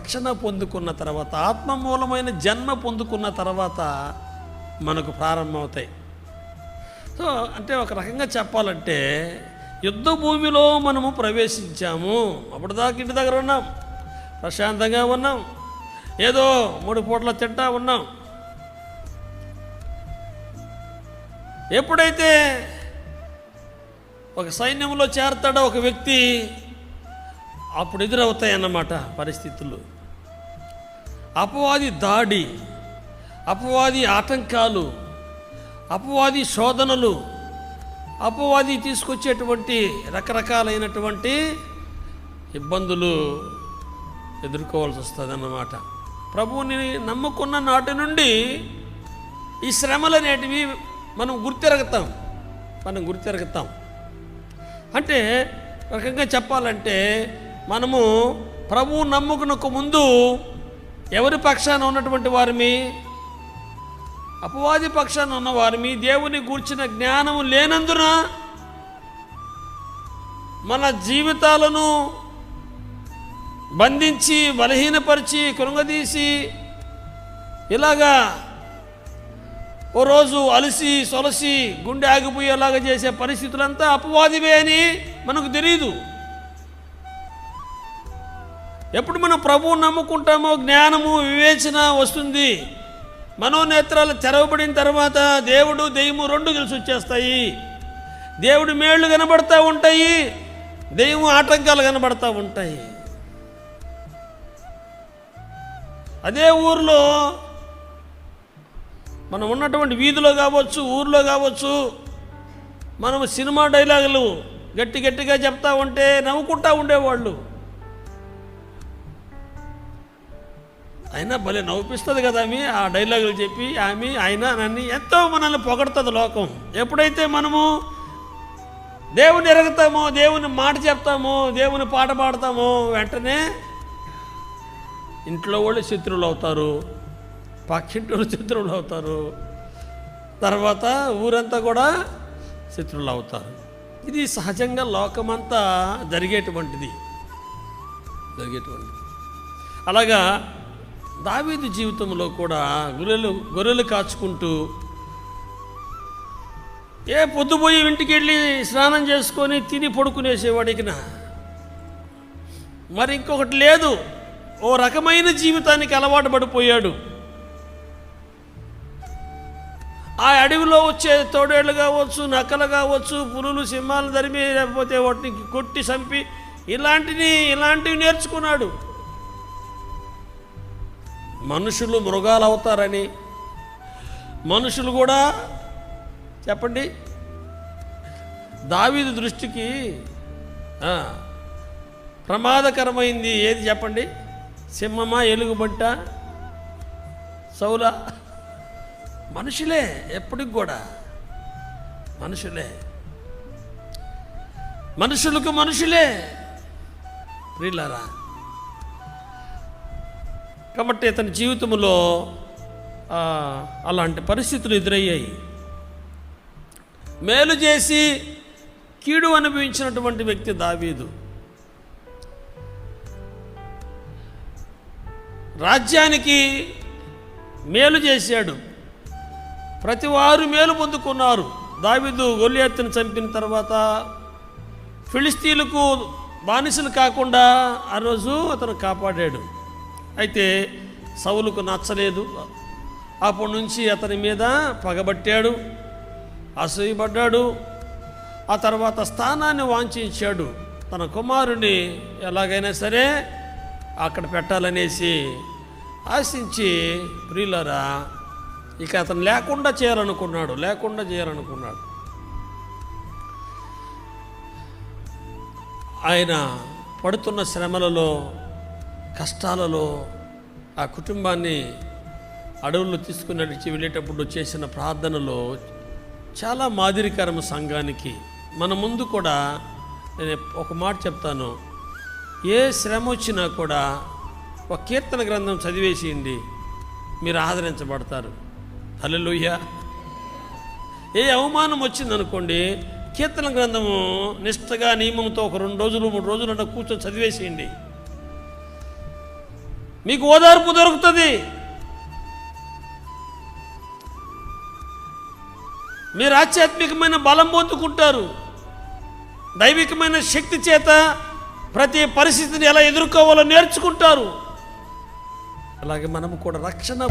రక్షణ పొందుకున్న తర్వాత, ఆత్మ మూలమైన జన్మ పొందుకున్న తర్వాత మనకు ప్రారంభమవుతాయి. సో అంటే ఒక రకంగా చెప్పాలంటే యుద్ధ భూమిలో మనము ప్రవేశించాము. అప్పటిదాకా ఇంటి దగ్గర ఉన్నాం, ప్రశాంతంగా ఉన్నాం, ఏదో 3 పూటల తింటా ఉన్నాం. ఎప్పుడైతే ఒక సైన్యంలో చేరతాడో ఒక వ్యక్తి, అప్పుడు ఎదురవుతాయి అన్నమాట పరిస్థితులు. అపవాది దాడి, అపవాది ఆటంకాలు, అపవాది శోధనలు, అపవాది తీసుకొచ్చేటువంటి రకరకాలైనటువంటి ఇబ్బందులు ఎదుర్కోవాల్సి వస్తుంది అన్నమాట. ప్రభువుని నమ్ముకున్న నాటి నుండి ఈ శ్రమలు అనేటివి మనం గుర్తిరగతాం. అంటే రకంగా చెప్పాలంటే మనము ప్రభువు నమ్ముకునకు ముందు ఎవరి పక్షాన ఉన్నటువంటి వారిమి? అపవాది పక్షాన ఉన్నవారిమి. దేవుని గూర్చిన జ్ఞానము లేనందున మన జీవితాలను బంధించి, బలహీనపరిచి, కృంగదీసి, ఇలాగా ఓ రోజు అలసి సొలసి గుండె ఆగిపోయేలాగా చేసే పరిస్థితులంతా అపవాదివే అని మనకు తెలియదు. ఎప్పుడు మనం ప్రభువు నమ్ముకుంటామో జ్ఞానము, వివేచన వస్తుంది. మనోనేత్రాలు తెరవబడిన తర్వాత దేవుడు దెయ్యము 2 కలిసి వచ్చేస్తాయి. దేవుడి మేళ్ళు కనబడతా ఉంటాయి, దెయ్యము ఆటంకాలు కనబడతా ఉంటాయి. అదే ఊరిలో మనం ఉన్నటువంటి వీధిలో కావచ్చు, ఊర్లో కావచ్చు, మనం సినిమా డైలాగులు గట్టిగా చెప్తా ఉంటే నవ్వుకుంటా ఉండేవాళ్ళు. అయినా భలే నవ్విస్తుంది కదా ఆ డైలాగులు చెప్పి, ఆయన నన్ను ఎంతో మనల్ని పొగడుతుంది లోకం. ఎప్పుడైతే మనము దేవుని ఎరుగుతామో, దేవుని మాట చెప్తామో, దేవుని పాట పాడతామో, వెంటనే ఇంట్లో వాళ్ళు శత్రువులు అవుతారు, పక్కింటి వాళ్ళు శత్రువులు అవుతారు, తర్వాత ఊరంతా కూడా శత్రువులు అవుతారు. ఇది సహజంగా లోకమంతా జరిగేటువంటిది. అలాగా దావీదు జీవితంలో కూడా గొర్రెలు కాచుకుంటూ పొద్దుపోయి ఇంటికి వెళ్ళి స్నానం చేసుకొని తిని పడుకునేసేవాడికి మరి ఇంకొకటి లేదు. ఓ రకమైన జీవితానికి అలవాటు పడిపోయాడు. ఆ అడవిలో వచ్చే తోడేళ్ళు కావచ్చు, నక్కలు కావచ్చు, పులులు, సింహాలు తరిమి, లేకపోతే వాటిని కొట్టి చంపి ఇలాంటివి నేర్చుకున్నాడు. మనుషులు మృగాలు అవుతారని, మనుషులు కూడా చెప్పండి దావీదు దృష్టికి ప్రమాదకరమైంది ఏది చెప్పండి? సింహమా, ఎలుగుబంట, సౌలా? మనుషులే, ఎప్పటికి కూడా మనుషులే, మనుషులకు మనుషులే ప్రియులారా. కాబట్టి అతని జీవితంలో అలాంటి పరిస్థితులు ఎదురయ్యాయి. మేలు చేసి కీడు అనుభవించినటువంటి వ్యక్తి దావీదు. రాజ్యానికి మేలు చేశాడు, ప్రతివారు మేలు పొందుకున్నారు. దావీదు గొల్లియతును చంపిన తర్వాత ఫిలిస్తీన్లకు బానిసలు కాకుండా ఆ రోజు అతను కాపాడాడు. అయితే సౌలుకు నచ్చలేదు. అప్పటి నుంచి అతని మీద పగబట్టాడు, అసూయపడ్డాడు. ఆ తర్వాత స్థానాన్ని వాంఛించాడు. తన కుమారుని ఎలాగైనా సరే అక్కడ పెట్టాలనేసి ఆశించి, ప్రియులారా, ఇక అతను లేకుండా చేయాలనుకున్నాడు. ఆయన పడుతున్న శ్రమలలో, కష్టాలలో ఆ కుటుంబాన్ని అడవుల్లో తీసుకుని నడిచి వెళ్ళేటప్పుడు చేసిన ప్రార్థనలో చాలా మాదిరికరము సంఘానికి. మన ముందు కూడా నేను ఒక మాట చెప్తాను, ఏ శ్రమ వచ్చినా కూడా ఒక కీర్తన గ్రంథం చదివేసేయండి, మీరు ఆదరించబడతారు. హల్లెలూయా. ఏ అవమానం వచ్చిందనుకోండి, కీర్తన గ్రంథము నిష్ఠగా నియమంతో ఒక 2 రోజులు 3 రోజులు కూర్చొని చదివేసేయండి. మీకు ఓదార్పు దొరుకుతుంది. మీరు ఆధ్యాత్మికమైన బలం పొందుకుంటారు. దైవికమైన శక్తి చేత ప్రతి పరిస్థితిని ఎలా ఎదుర్కోవాలో నేర్చుకుంటారు. అలాగే మనము కూడా రక్షణ